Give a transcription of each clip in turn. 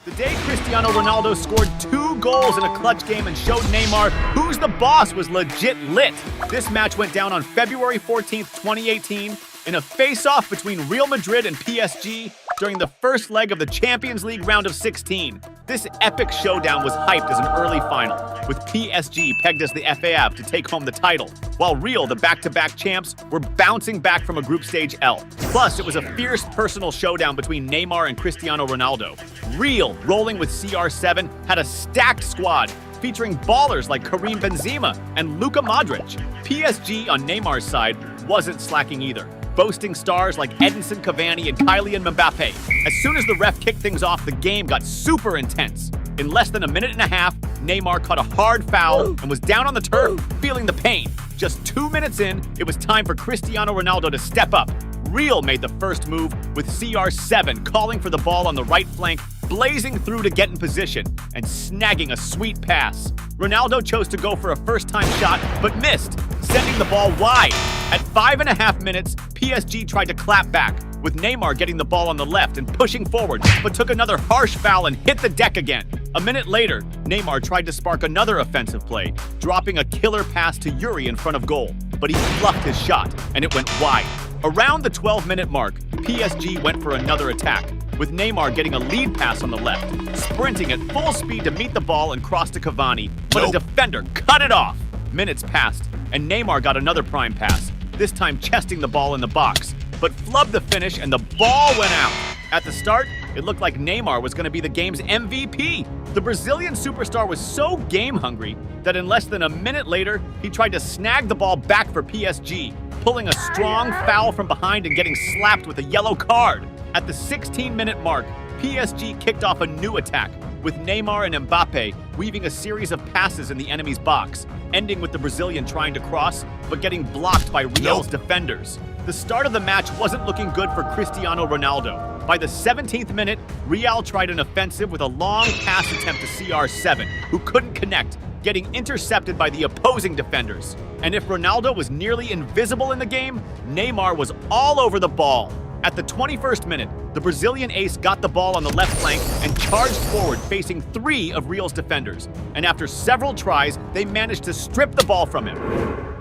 The day Cristiano Ronaldo scored 2 goals in a clutch game and showed Neymar who's the boss was legit lit. This match went down on February 14th, 2018 in a face-off between Real Madrid and PSG during the first leg of the Champions League round of 16. This epic showdown was hyped as an early final, with PSG pegged as the FAF to take home the title, while Real, the back-to-back champs, were bouncing back from a group stage L. Plus, it was a fierce personal showdown between Neymar and Cristiano Ronaldo. Real, rolling with CR7, had a stacked squad, featuring ballers like Karim Benzema and Luka Modric. PSG on Neymar's side wasn't slacking either, boasting stars like Edinson Cavani and Kylian Mbappe. As soon as the ref kicked things off, the game got super intense. In less than a minute and a half, Neymar caught a hard foul and was down on the turf, feeling the pain. Just 2 minutes in, it was time for Cristiano Ronaldo to step up. Real made the first move, with CR7 calling for the ball on the right flank, blazing through to get in position and snagging a sweet pass. Ronaldo chose to go for a first-time shot, but missed, sending the ball wide. At 5.5 minutes, PSG tried to clap back, with Neymar getting the ball on the left and pushing forward, but took another harsh foul and hit the deck again. A minute later, Neymar tried to spark another offensive play, dropping a killer pass to Yuri in front of goal, but he fluffed his shot, and it went wide. Around the 12-minute mark, PSG went for another attack, with Neymar getting a lead pass on the left, sprinting at full speed to meet the ball and cross to Cavani, but a defender cut it off. Minutes passed, and Neymar got another prime pass, this time chesting the ball in the box, but flubbed the finish and the ball went out. At the start, it looked like Neymar was going to be the game's MVP. The Brazilian superstar was so game-hungry that in less than a minute later, he tried to snag the ball back for PSG, pulling a strong foul from behind and getting slapped with a yellow card. At the 16-minute mark, PSG kicked off a new attack, with Neymar and Mbappe weaving a series of passes in the enemy's box, ending with the Brazilian trying to cross, but getting blocked by Real's defenders. The start of the match wasn't looking good for Cristiano Ronaldo. By the 17th minute, Real tried an offensive with a long pass attempt to CR7, who couldn't connect, getting intercepted by the opposing defenders. And if Ronaldo was nearly invisible in the game, Neymar was all over the ball. At the 21st minute, the Brazilian ace got the ball on the left flank and charged forward facing 3 of Real's defenders. And after several tries, they managed to strip the ball from him.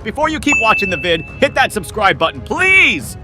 Before you keep watching the vid, hit that subscribe button, please!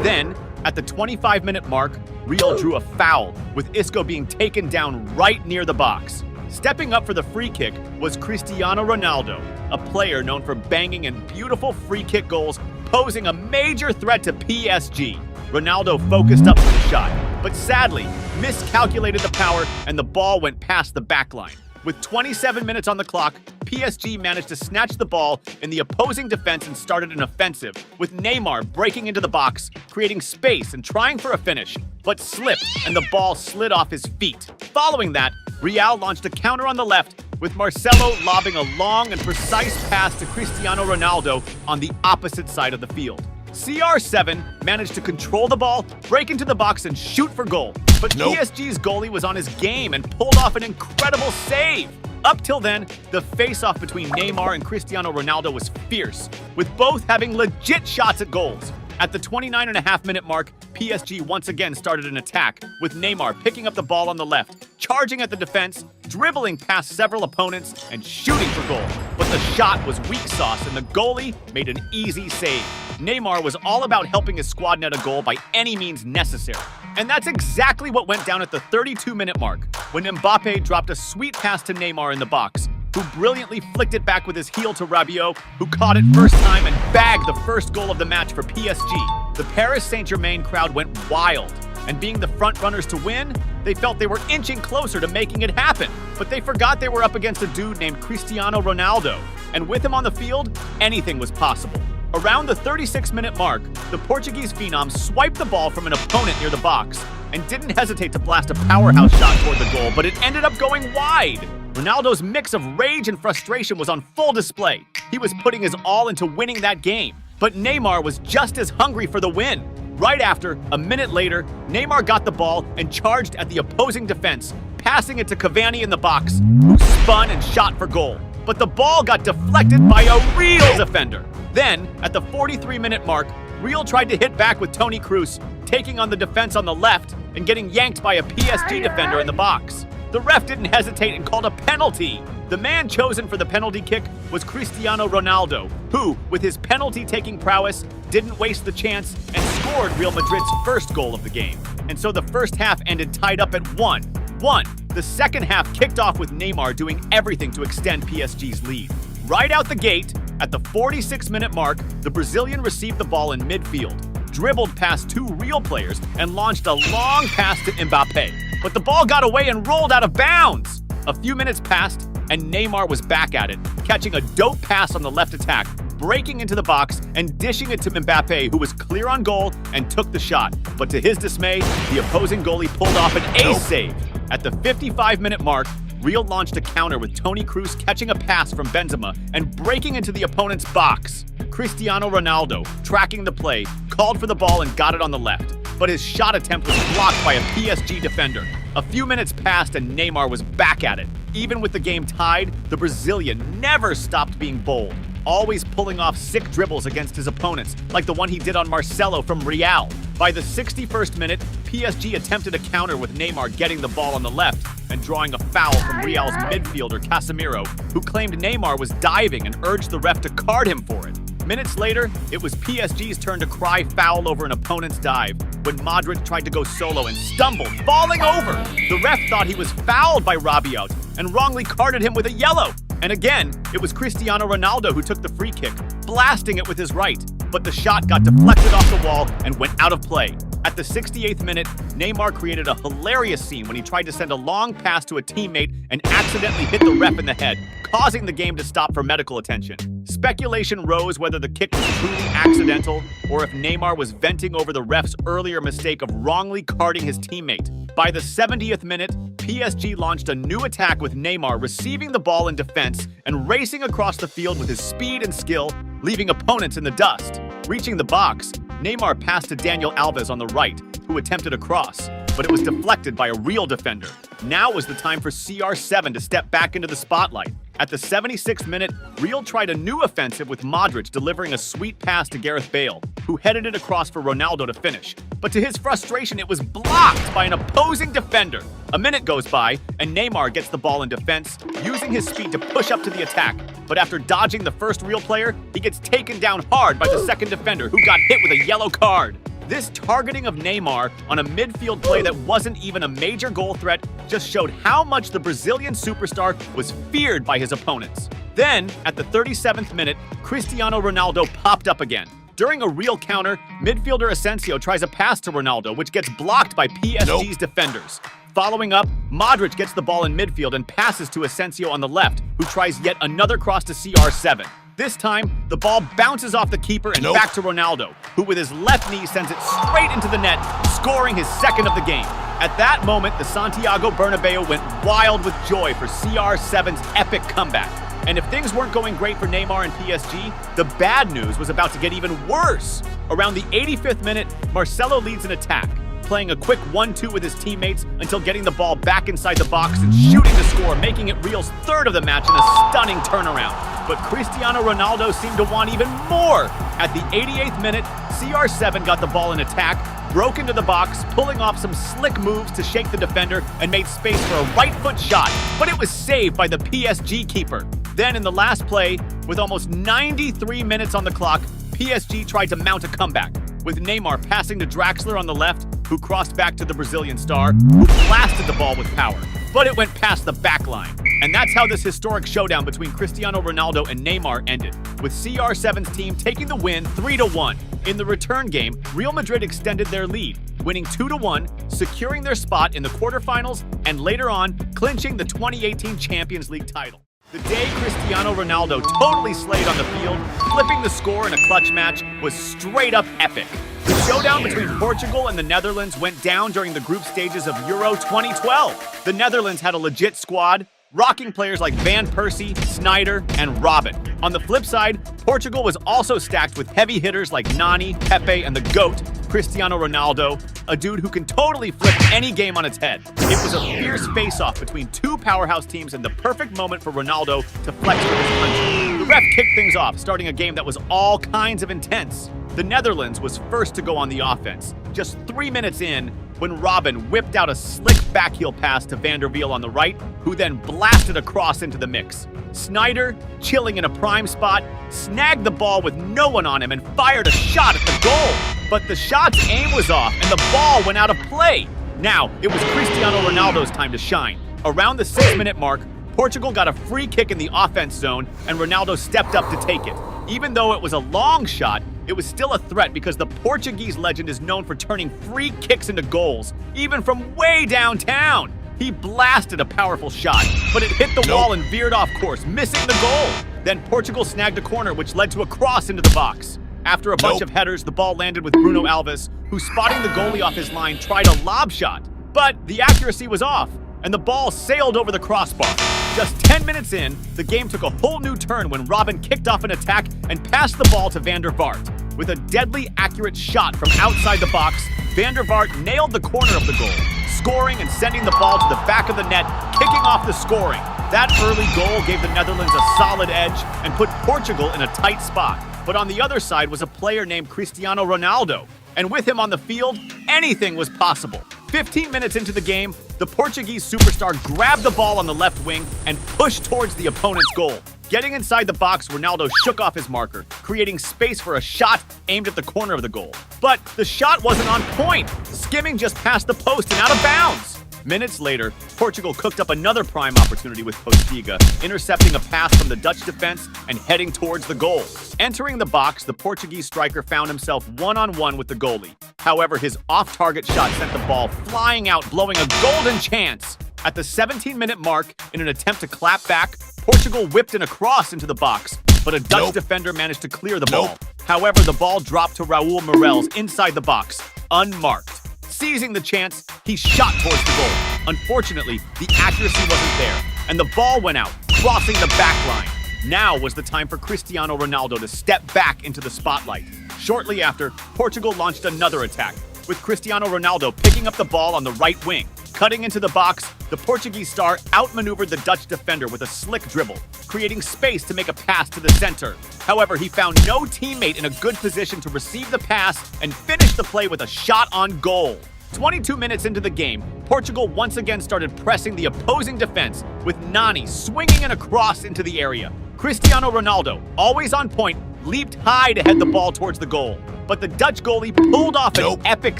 Then, at the 25-minute mark, Real drew a foul, with Isco being taken down right near the box. Stepping up for the free kick was Cristiano Ronaldo, a player known for banging in beautiful free kick goals, posing a major threat to PSG. Ronaldo focused up for the shot, but sadly miscalculated the power and the ball went past the back line. With 27 minutes on the clock, PSG managed to snatch the ball in the opposing defense and started an offensive, with Neymar breaking into the box, creating space and trying for a finish, but slipped and the ball slid off his feet. Following that, Real launched a counter on the left, with Marcelo lobbing a long and precise pass to Cristiano Ronaldo on the opposite side of the field. CR7 managed to control the ball, break into the box, and shoot for goal. But PSG's goalie was on his game and pulled off an incredible save. Up till then, the face-off between Neymar and Cristiano Ronaldo was fierce, with both having legit shots at goals. At the 29.5-minute mark, PSG once again started an attack, with Neymar picking up the ball on the left, charging at the defense, dribbling past several opponents, and shooting for goal. But the shot was weak sauce, and the goalie made an easy save. Neymar was all about helping his squad net a goal by any means necessary. And that's exactly what went down at the 32-minute mark, when Mbappe dropped a sweet pass to Neymar in the box, who brilliantly flicked it back with his heel to Rabiot, who caught it first time and bagged the first goal of the match for PSG. The Paris Saint-Germain crowd went wild, and being the front runners to win, they felt they were inching closer to making it happen. But they forgot they were up against a dude named Cristiano Ronaldo, and with him on the field, anything was possible. Around the 36-minute mark, the Portuguese phenom swiped the ball from an opponent near the box and didn't hesitate to blast a powerhouse shot toward the goal, but it ended up going wide. Ronaldo's mix of rage and frustration was on full display. He was putting his all into winning that game, but Neymar was just as hungry for the win. Right after, a minute later, Neymar got the ball and charged at the opposing defense, passing it to Cavani in the box, who spun and shot for goal. But the ball got deflected by a Real defender. Then, at the 43-minute mark, Real tried to hit back with Toni Kroos, taking on the defense on the left, and getting yanked by a PSG defender in the box. The ref didn't hesitate and called a penalty. The man chosen for the penalty kick was Cristiano Ronaldo, who, with his penalty-taking prowess, didn't waste the chance and scored Real Madrid's first goal of the game. And so the first half ended tied up at 1-1. The second half kicked off with Neymar doing everything to extend PSG's lead. Right out the gate, at the 46-minute mark, the Brazilian received the ball in midfield, dribbled past two Real players, and launched a long pass to Mbappe. But the ball got away and rolled out of bounds. A few minutes passed, and Neymar was back at it, catching a dope pass on the left attack, breaking into the box and dishing it to Mbappe, who was clear on goal and took the shot. But to his dismay, the opposing goalie pulled off an ace save. At the 55-minute mark, Real launched a counter with Toni Kroos catching a pass from Benzema and breaking into the opponent's box. Cristiano Ronaldo, tracking the play, called for the ball and got it on the left. But his shot attempt was blocked by a PSG defender. A few minutes passed and Neymar was back at it. Even with the game tied, the Brazilian never stopped being bold, always pulling off sick dribbles against his opponents, like the one he did on Marcelo from Real. By the 61st minute, PSG attempted a counter with Neymar getting the ball on the left and drawing a foul from Real's midfielder Casemiro, who claimed Neymar was diving and urged the ref to card him for it. Minutes later, it was PSG's turn to cry foul over an opponent's dive when Madrid tried to go solo and stumbled, falling over. The ref thought he was fouled by Rabiot and wrongly carded him with a yellow. And again, it was Cristiano Ronaldo who took the free kick, blasting it with his right. But the shot got deflected off the wall and went out of play. At the 68th minute, Neymar created a hilarious scene when he tried to send a long pass to a teammate and accidentally hit the ref in the head, causing the game to stop for medical attention. Speculation rose whether the kick was truly accidental or if Neymar was venting over the ref's earlier mistake of wrongly carding his teammate. By the 70th minute, PSG launched a new attack with Neymar receiving the ball in defense and racing across the field with his speed and skill, leaving opponents in the dust. Reaching the box, Neymar passed to Daniel Alves on the right, who attempted a cross, but it was deflected by a Real defender. Now was the time for CR7 to step back into the spotlight. At the 76th minute, Real tried a new offensive with Modric delivering a sweet pass to Gareth Bale, who headed it across for Ronaldo to finish. But to his frustration, it was blocked by an opposing defender. A minute goes by, and Neymar gets the ball in defense, using his speed to push up to the attack. But after dodging the first Real player, he gets taken down hard by the second defender, who got hit with a yellow card. This targeting of Neymar on a midfield play that wasn't even a major goal threat just showed how much the Brazilian superstar was feared by his opponents. Then, at the 37th minute, Cristiano Ronaldo popped up again. During a Real counter, midfielder Asensio tries a pass to Ronaldo, which gets blocked by PSG's defenders. Following up, Modric gets the ball in midfield and passes to Asensio on the left, who tries yet another cross to CR7. This time, the ball bounces off the keeper and back to Ronaldo, who with his left knee sends it straight into the net, scoring his second of the game. At that moment, the Santiago Bernabeu went wild with joy for CR7's epic comeback. And if things weren't going great for Neymar and PSG, the bad news was about to get even worse. Around the 85th minute, Marcelo leads an attack, playing a quick 1-2 with his teammates until getting the ball back inside the box and shooting to score, making it Real's third of the match in a stunning turnaround. But Cristiano Ronaldo seemed to want even more. At the 88th minute, CR7 got the ball in attack, broke into the box, pulling off some slick moves to shake the defender and made space for a right foot shot, but it was saved by the PSG keeper. Then in the last play, with almost 93 minutes on the clock, PSG tried to mount a comeback, with Neymar passing to Draxler on the left, who crossed back to the Brazilian star, who blasted the ball with power. But it went past the back line. And that's how this historic showdown between Cristiano Ronaldo and Neymar ended, with CR7's team taking the win 3-1. In the return game, Real Madrid extended their lead, winning 2-1, securing their spot in the quarterfinals, and later on, clinching the 2018 Champions League title. The day Cristiano Ronaldo totally slayed on the field, flipping the score in a clutch match, was straight up epic. The showdown between Portugal and the Netherlands went down during the group stages of Euro 2012. The Netherlands had a legit squad, rocking players like Van Persie, Sneijder, and Robben. On the flip side, Portugal was also stacked with heavy hitters like Nani, Pepe, and the GOAT, Cristiano Ronaldo, a dude who can totally flip any game on its head. It was a fierce face-off between two powerhouse teams and the perfect moment for Ronaldo to flex for his country. The ref kicked things off, starting a game that was all kinds of intense. The Netherlands was first to go on the offense, just 3 minutes in, when Robin whipped out a slick backheel pass to Van der Wiel on the right, who then blasted across into the mix. Sneijder, chilling in a prime spot, snagged the ball with no one on him and fired a shot at the goal. But the shot's aim was off and the ball went out of play. Now, it was Cristiano Ronaldo's time to shine. Around the 6-minute mark, Portugal got a free kick in the offense zone and Ronaldo stepped up to take it. Even though it was a long shot, it was still a threat because the Portuguese legend is known for turning free kicks into goals, even from way downtown. He blasted a powerful shot, but it hit the wall and veered off course, missing the goal. Then Portugal snagged a corner, which led to a cross into the box. After a bunch of headers, the ball landed with Bruno Alves, who, spotting the goalie off his line, tried a lob shot. But the accuracy was off, and the ball sailed over the crossbar. Just 10 minutes in, the game took a whole new turn when Robin kicked off an attack and passed the ball to Van der Vaart. With a deadly accurate shot from outside the box, Van der Vaart nailed the corner of the goal, scoring and sending the ball to the back of the net, kicking off the scoring. That early goal gave the Netherlands a solid edge and put Portugal in a tight spot. But on the other side was a player named Cristiano Ronaldo, and with him on the field, anything was possible. 15 minutes into the game, the Portuguese superstar grabbed the ball on the left wing and pushed towards the opponent's goal. Getting inside the box, Ronaldo shook off his marker, creating space for a shot aimed at the corner of the goal. But the shot wasn't on point, skimming just past the post and out of bounds. Minutes later, Portugal cooked up another prime opportunity with Postiga, intercepting a pass from the Dutch defense and heading towards the goal. Entering the box, the Portuguese striker found himself one-on-one with the goalie. However, his off-target shot sent the ball flying out, blowing a golden chance. At the 17-minute mark, in an attempt to clap back, Portugal whipped in a cross into the box, but a Dutch defender managed to clear the ball. However, the ball dropped to Raul Morels inside the box, unmarked. Seizing the chance, he shot towards the goal. Unfortunately, the accuracy wasn't there, and the ball went out, crossing the back line. Now was the time for Cristiano Ronaldo to step back into the spotlight. Shortly after, Portugal launched another attack, with Cristiano Ronaldo picking up the ball on the right wing. Cutting into the box, the Portuguese star outmaneuvered the Dutch defender with a slick dribble, creating space to make a pass to the center. However, he found no teammate in a good position to receive the pass and finished the play with a shot on goal. 22 minutes into the game, Portugal once again started pressing the opposing defense, with Nani swinging in a cross into the area. Cristiano Ronaldo, always on point, leaped high to head the ball towards the goal, but the Dutch goalie pulled off an epic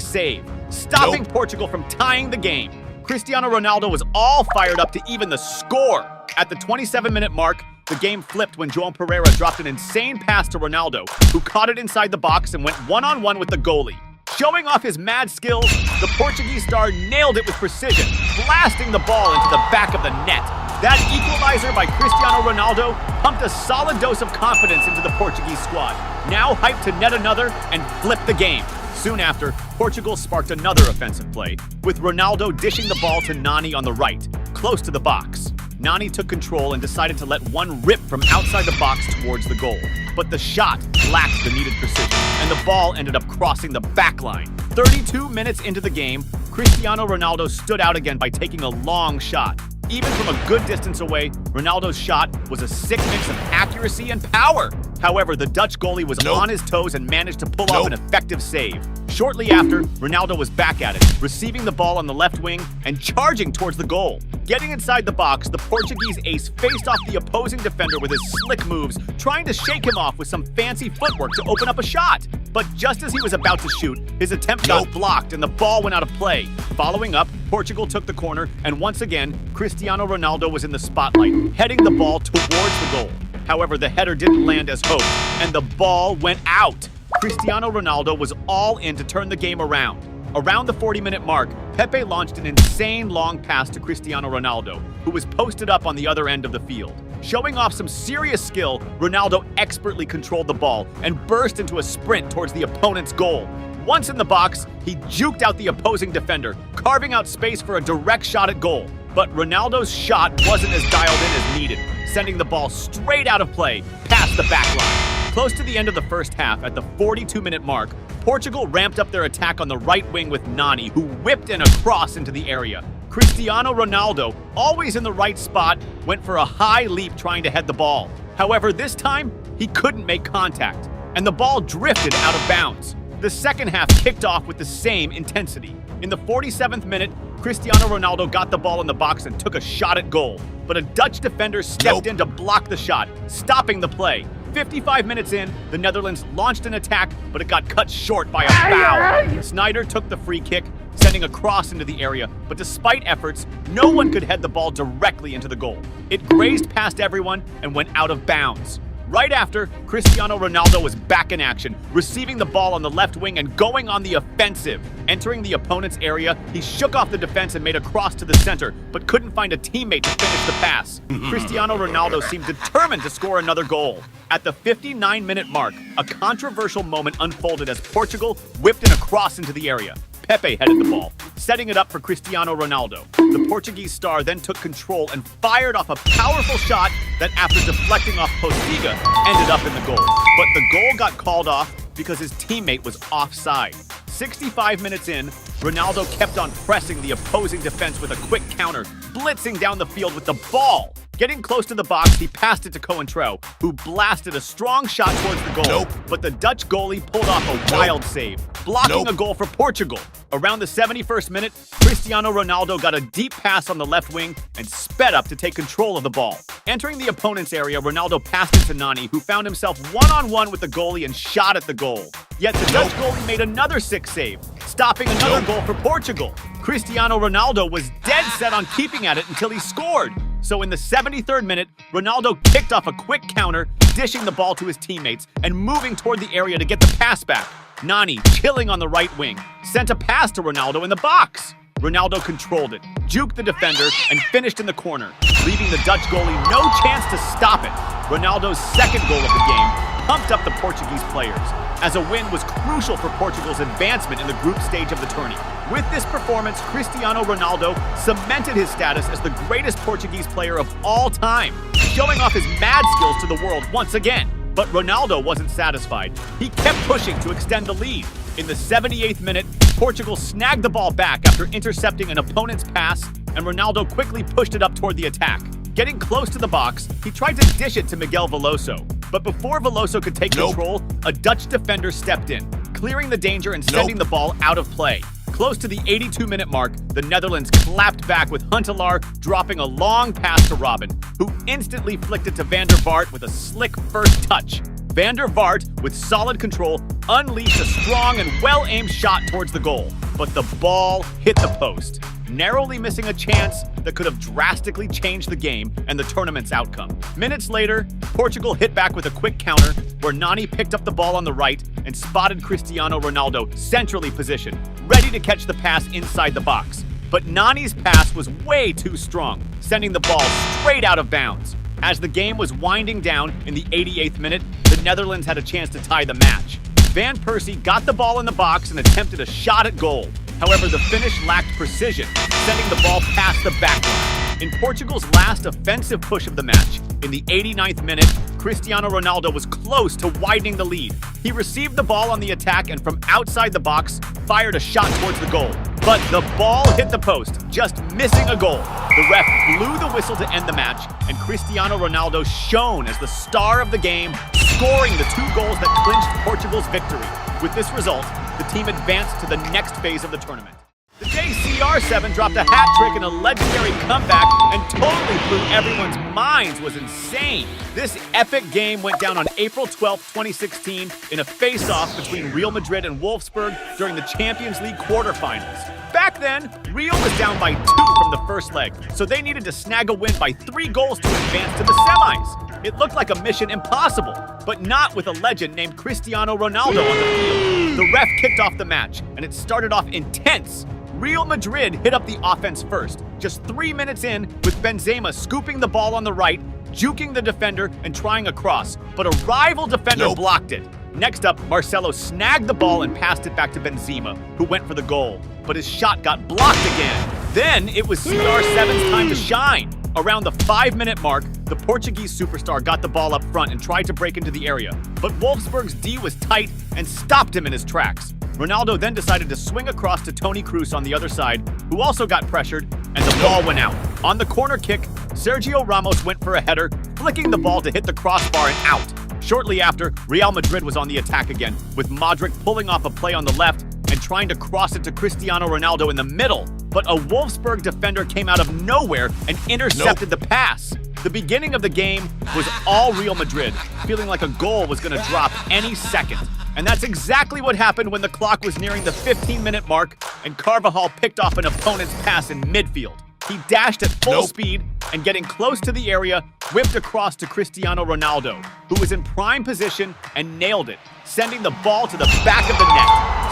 save, stopping Portugal from tying the game. Cristiano Ronaldo was all fired up to even the score. At the 27-minute mark, the game flipped when João Pereira dropped an insane pass to Ronaldo, who caught it inside the box and went one-on-one with the goalie. Showing off his mad skills, the Portuguese star nailed it with precision, blasting the ball into the back of the net. That equalizer by Cristiano Ronaldo pumped a solid dose of confidence into the Portuguese squad, now hyped to net another and flip the game. Soon after, Portugal sparked another offensive play, with Ronaldo dishing the ball to Nani on the right, close to the box. Nani took control and decided to let one rip from outside the box towards the goal. But the shot lacked the needed precision, and the ball ended up crossing the back line. 32 minutes into the game, Cristiano Ronaldo stood out again by taking a long shot. Even from a good distance away, Ronaldo's shot was a sick mix of accuracy and power. However, the Dutch goalie was on his toes and managed to pull off an effective save. Shortly after, Ronaldo was back at it, receiving the ball on the left wing and charging towards the goal. Getting inside the box, the Portuguese ace faced off the opposing defender with his slick moves, trying to shake him off with some fancy footwork to open up a shot. But just as he was about to shoot, his attempt got blocked and the ball went out of play. Following up, Portugal took the corner, and once again, Cristiano Ronaldo was in the spotlight, heading the ball towards the goal. However, the header didn't land as hoped, and the ball went out. Cristiano Ronaldo was all in to turn the game around. Around the 40-minute mark, Pepe launched an insane long pass to Cristiano Ronaldo, who was posted up on the other end of the field. Showing off some serious skill, Ronaldo expertly controlled the ball and burst into a sprint towards the opponent's goal. Once in the box, he juked out the opposing defender, carving out space for a direct shot at goal. But Ronaldo's shot wasn't as dialed in as needed, sending the ball straight out of play, past the back line. Close to the end of the first half, at the 42-minute mark, Portugal ramped up their attack on the right wing with Nani, who whipped in a cross into the area. Cristiano Ronaldo, always in the right spot, went for a high leap trying to head the ball. However, this time, he couldn't make contact, and the ball drifted out of bounds. The second half kicked off with the same intensity. In the 47th minute, Cristiano Ronaldo got the ball in the box and took a shot at goal, but a Dutch defender stepped in to block the shot, stopping the play. 55 minutes in, the Netherlands launched an attack, but it got cut short by a foul. Snyder took the free kick, sending a cross into the area, but despite efforts, no one could head the ball directly into the goal. It grazed past everyone and went out of bounds. Right after, Cristiano Ronaldo was back in action, receiving the ball on the left wing and going on the offensive. Entering the opponent's area, he shook off the defense and made a cross to the center, but couldn't find a teammate to finish the pass. Cristiano Ronaldo seemed determined to score another goal. At the 59-minute mark, a controversial moment unfolded as Portugal whipped in a cross into the area. Pepe headed the ball, setting it up for Cristiano Ronaldo. The Portuguese star then took control and fired off a powerful shot that, after deflecting off Postiga, ended up in the goal. But the goal got called off because his teammate was offside. 65 minutes in, Ronaldo kept on pressing the opposing defense with a quick counter, blitzing down the field with the ball. Getting close to the box, he passed it to Coentrão, who blasted a strong shot towards the goal. But the Dutch goalie pulled off a wild save, blocking a goal for Portugal. Around the 71st minute, Cristiano Ronaldo got a deep pass on the left wing and sped up to take control of the ball. Entering the opponent's area, Ronaldo passed it to Nani, who found himself one-on-one with the goalie and shot at the goal. Yet the Dutch goalie made another sick save, stopping another goal for Portugal. Cristiano Ronaldo was dead set on keeping at it until he scored. So in the 73rd minute, Ronaldo kicked off a quick counter, dishing the ball to his teammates and moving toward the area to get the pass back. Nani, chilling on the right wing, sent a pass to Ronaldo in the box. Ronaldo controlled it, juked the defender, and finished in the corner, leaving the Dutch goalie no chance to stop it. Ronaldo's second goal of the game pumped up the Portuguese players, as a win was crucial for Portugal's advancement in the group stage of the tourney. With this performance, Cristiano Ronaldo cemented his status as the greatest Portuguese player of all time, showing off his mad skills to the world once again. But Ronaldo wasn't satisfied. He kept pushing to extend the lead. In the 78th minute, Portugal snagged the ball back after intercepting an opponent's pass, and Ronaldo quickly pushed it up toward the attack. Getting close to the box, he tried to dish it to Miguel Veloso. But before Veloso could take control, a Dutch defender stepped in, clearing the danger and sending the ball out of play. Close to the 82-minute mark, the Netherlands clapped back with Huntelaar dropping a long pass to Robben, who instantly flicked it to Van der Vaart with a slick first touch. Van der Vaart, with solid control, unleashed a strong and well-aimed shot towards the goal, but the ball hit the post, narrowly missing a chance that could have drastically changed the game and the tournament's outcome. Minutes later, Portugal hit back with a quick counter where Nani picked up the ball on the right and spotted Cristiano Ronaldo centrally positioned, ready to catch the pass inside the box. But Nani's pass was way too strong, sending the ball straight out of bounds. As the game was winding down in the 88th minute, the Netherlands had a chance to tie the match. Van Persie got the ball in the box and attempted a shot at goal. However, the finish lacked precision, sending the ball past the back line. In Portugal's last offensive push of the match, in the 89th minute, Cristiano Ronaldo was close to widening the lead. He received the ball on the attack and from outside the box, fired a shot towards the goal. But the ball hit the post, just missing a goal. The ref blew the whistle to end the match, and Cristiano Ronaldo shone as the star of the game, scoring the 2 goals that clinched Portugal's victory. With this result, the team advanced to the next phase of the tournament. The day CR7 dropped a hat trick in a legendary comeback and totally blew everyone's minds was insane. This epic game went down on April 12, 2016 in a face-off between Real Madrid and Wolfsburg during the Champions League quarterfinals. Back then, Real was down by 2 from the first leg, so they needed to snag a win by 3 goals to advance to the semis. It looked like a mission impossible, but not with a legend named Cristiano Ronaldo on the field. The ref kicked off the match, and it started off intense. Real Madrid hit up the offense first, just 3 minutes in, with Benzema scooping the ball on the right, juking the defender, and trying a cross, but a rival defender blocked it. Next up, Marcelo snagged the ball and passed it back to Benzema, who went for the goal, but his shot got blocked again. Then it was CR7's time to shine. Around the 5-minute mark, the Portuguese superstar got the ball up front and tried to break into the area, but Wolfsburg's D was tight and stopped him in his tracks. Ronaldo then decided to swing across to Toni Kroos on the other side, who also got pressured, and the ball went out. On the corner kick, Sergio Ramos went for a header, flicking the ball to hit the crossbar and out. Shortly after, Real Madrid was on the attack again, with Modric pulling off a play on the left and trying to cross it to Cristiano Ronaldo in the middle, but a Wolfsburg defender came out of nowhere and intercepted the pass. The beginning of the game was all Real Madrid, feeling like a goal was going to drop any second. And that's exactly what happened when the clock was nearing the 15-minute mark and Carvajal picked off an opponent's pass in midfield. He dashed at full speed and, getting close to the area, whipped across to Cristiano Ronaldo, who was in prime position and nailed it, sending the ball to the back of the net.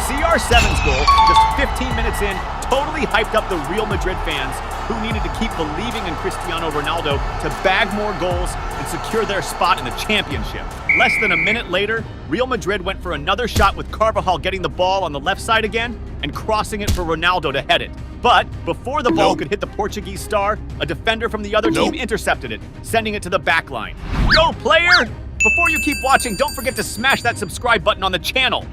CR7's goal, just 15 minutes in, totally hyped up the Real Madrid fans, who needed to keep believing in Cristiano Ronaldo to bag more goals and secure their spot in the championship. Less than a minute later, Real Madrid went for another shot with Carvajal getting the ball on the left side again and crossing it for Ronaldo to head it. But before the ball could hit the Portuguese star, a defender from the other team intercepted it, sending it to the back line. Go, player! Before you keep watching, don't forget to smash that subscribe button on the channel.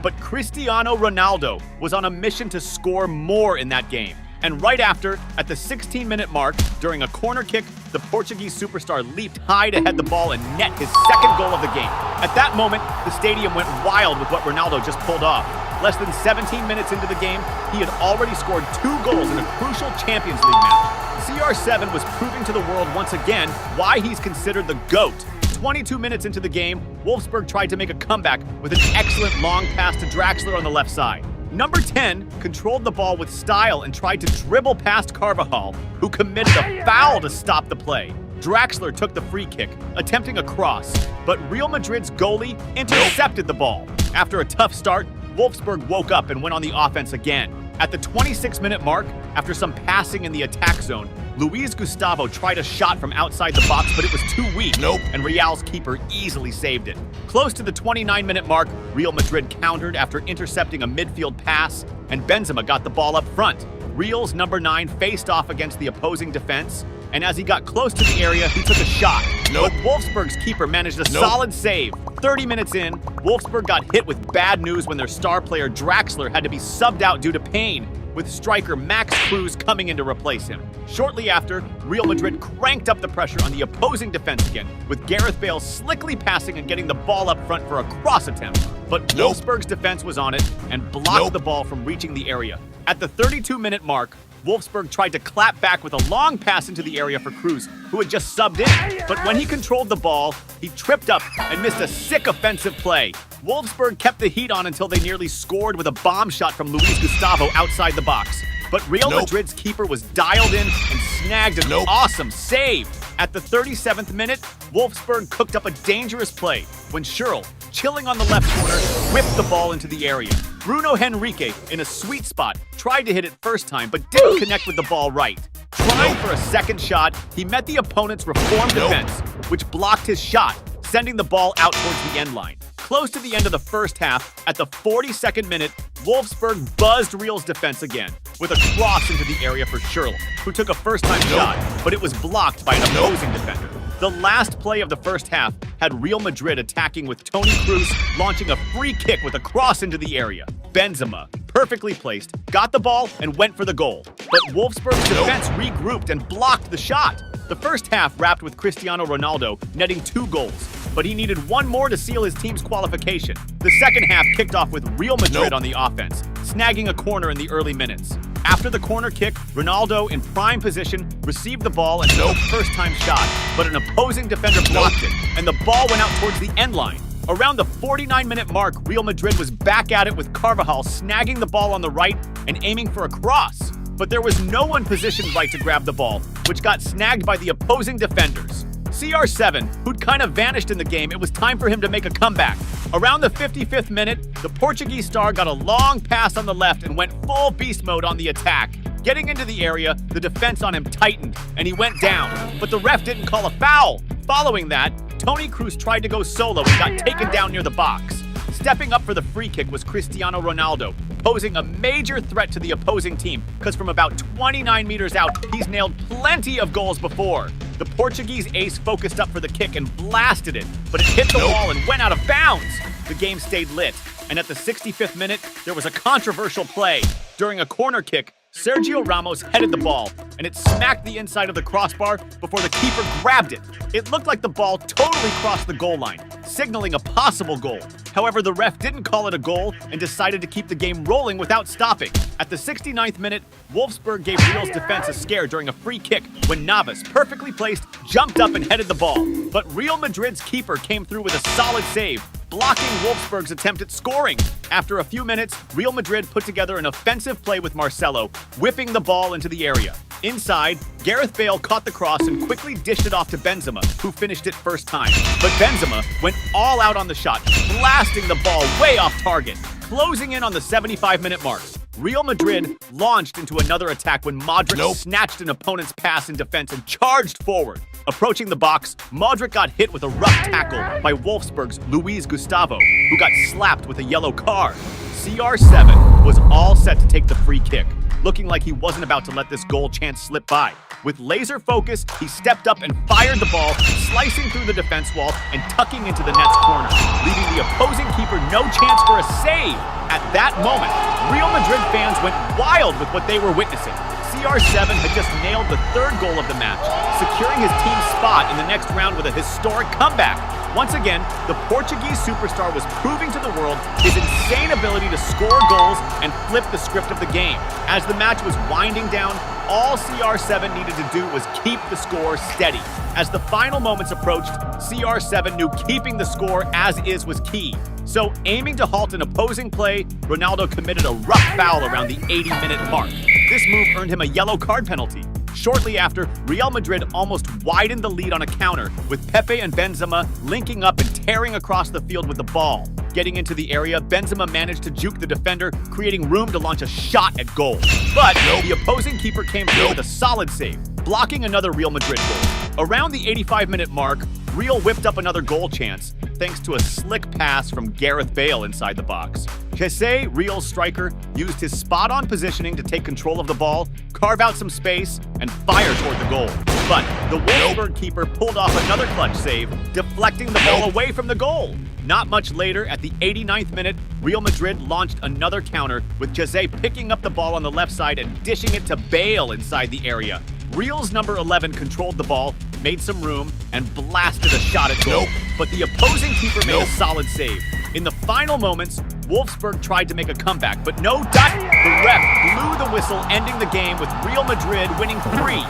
But Cristiano Ronaldo was on a mission to score more in that game. And right after, at the 16-minute mark, during a corner kick, the Portuguese superstar leaped high to head the ball and net his second goal of the game. At that moment, the stadium went wild with what Ronaldo just pulled off. Less than 17 minutes into the game, he had already scored 2 goals in a crucial Champions League match. CR7 was proving to the world once again why he's considered the GOAT. 22 minutes into the game, Wolfsburg tried to make a comeback with an excellent long pass to Draxler on the left side. Number 10 controlled the ball with style and tried to dribble past Carvajal, who committed a foul to stop the play. Draxler took the free kick, attempting a cross, but Real Madrid's goalie intercepted the ball. After a tough start, Wolfsburg woke up and went on the offense again. At the 26-minute mark, after some passing in the attack zone, Luis Gustavo tried a shot from outside the box, but it was too weak, and Real's keeper easily saved it. Close to the 29-minute mark, Real Madrid countered after intercepting a midfield pass, and Benzema got the ball up front. Real's number 9 faced off against the opposing defense, and as he got close to the area, he took a shot. But Wolfsburg's keeper managed a solid save. 30 minutes in, Wolfsburg got hit with bad news when their star player Draxler had to be subbed out due to pain, with striker Max Cruz coming in to replace him. Shortly after, Real Madrid cranked up the pressure on the opposing defense again, with Gareth Bale slickly passing and getting the ball up front for a cross attempt. But Wolfsburg's defense was on it and blocked the ball from reaching the area. At the 32-minute mark, Wolfsburg tried to clap back with a long pass into the area for Cruz, who had just subbed in. But when he controlled the ball, he tripped up and missed a sick offensive play. Wolfsburg kept the heat on until they nearly scored with a bomb shot from Luis Gustavo outside the box. But Real Madrid's keeper was dialed in and snagged an awesome save. At the 37th minute, Wolfsburg cooked up a dangerous play when Schürrle, chilling on the left corner, whipped the ball into the area. Bruno Henrique, in a sweet spot, tried to hit it first time but didn't connect with the ball right. Trying for a second shot, he met the opponent's reformed defense, which blocked his shot, sending the ball out towards the end line. Close to the end of the first half, at the 42nd minute, Wolfsburg buzzed Real's defense again with a cross into the area for Schürrle, who took a first-time shot, but it was blocked by an opposing defender. The last play of the first half had Real Madrid attacking with Toni Kroos launching a free kick with a cross into the area. Benzema, perfectly placed, got the ball and went for the goal. But Wolfsburg's defense regrouped and blocked the shot. The first half wrapped with Cristiano Ronaldo netting 2 goals, but he needed 1 more to seal his team's qualification. The second half kicked off with Real Madrid on the offense, snagging a corner in the early minutes. After the corner kick, Ronaldo, in prime position, received the ball and took a first-time shot, but an opposing defender blocked it, and the ball went out towards the end line. Around the 49-minute mark, Real Madrid was back at it with Carvajal snagging the ball on the right and aiming for a cross. But there was no one positioned right to grab the ball, which got snagged by the opposing defenders. CR7, who'd kind of vanished in the game, it was time for him to make a comeback. Around the 55th minute, the Portuguese star got a long pass on the left and went full beast mode on the attack. Getting into the area, the defense on him tightened, and he went down, but the ref didn't call a foul. Following that, Toni Kroos tried to go solo and got taken down near the box. Stepping up for the free kick was Cristiano Ronaldo, posing a major threat to the opposing team, because from about 29 meters out, he's nailed plenty of goals before. The Portuguese ace focused up for the kick and blasted it, but it hit the wall and went out of bounds. The game stayed lit, and at the 65th minute, there was a controversial play. During a corner kick, Sergio Ramos headed the ball, and it smacked the inside of the crossbar before the keeper grabbed it. It looked like the ball totally crossed the goal line, signaling a possible goal. However, the ref didn't call it a goal and decided to keep the game rolling without stopping. At the 69th minute, Wolfsburg gave Real's defense a scare during a free kick when Navas, perfectly placed, jumped up and headed the ball. But Real Madrid's keeper came through with a solid save, blocking Wolfsburg's attempt at scoring. After a few minutes, Real Madrid put together an offensive play with Marcelo, whipping the ball into the area. Inside, Gareth Bale caught the cross and quickly dished it off to Benzema, who finished it first time. But Benzema went all out on the shot, blasting the ball way off target. Closing in on the 75-minute mark, Real Madrid launched into another attack when Modric snatched an opponent's pass in defense and charged forward. Approaching the box, Modric got hit with a rough tackle by Wolfsburg's Luis Gustavo, who got slapped with a yellow card. CR7 was all set to take the free kick, looking like he wasn't about to let this goal chance slip by. With laser focus, he stepped up and fired the ball, slicing through the defense wall and tucking into the net's corner, leaving the opposing keeper no chance for a save. At that moment, Real Madrid fans went wild with what they were witnessing. CR7 had just nailed the third goal of the match, securing his team's spot in the next round with a historic comeback. Once again, the Portuguese superstar was proving to the world his insane ability to score goals and flip the script of the game. As the match was winding down, all CR7 needed to do was keep the score steady. As the final moments approached, CR7 knew keeping the score as is was key. So, aiming to halt an opposing play, Ronaldo committed a rough foul around the 80-minute mark. This move earned him a yellow card penalty. Shortly after, Real Madrid almost widened the lead on a counter, with Pepe and Benzema linking up and tearing across the field with the ball. Getting into the area, Benzema managed to juke the defender, creating room to launch a shot at goal. But the opposing keeper came through with a solid save, blocking another Real Madrid goal. Around the 85-minute mark, Real whipped up another goal chance, thanks to a slick pass from Gareth Bale inside the box. Jesse, Real's striker, used his spot-on positioning to take control of the ball, carve out some space, and fire toward the goal. But the Wolfsburg keeper pulled off another clutch save, deflecting the ball away from the goal. Not much later, at the 89th minute, Real Madrid launched another counter, with Jesse picking up the ball on the left side and dishing it to Bale inside the area. Real's number 11 controlled the ball, made some room, and blasted a shot at goal. But the opposing keeper made a solid save. In the final moments, Wolfsburg tried to make a comeback, but no dot. The ref blew the whistle, ending the game with Real Madrid winning 3-0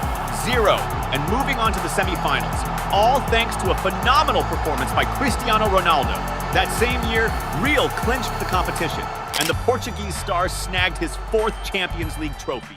and moving on to the semifinals. All thanks to a phenomenal performance by Cristiano Ronaldo. That same year, Real clinched the competition, and the Portuguese star snagged his 4th Champions League trophy.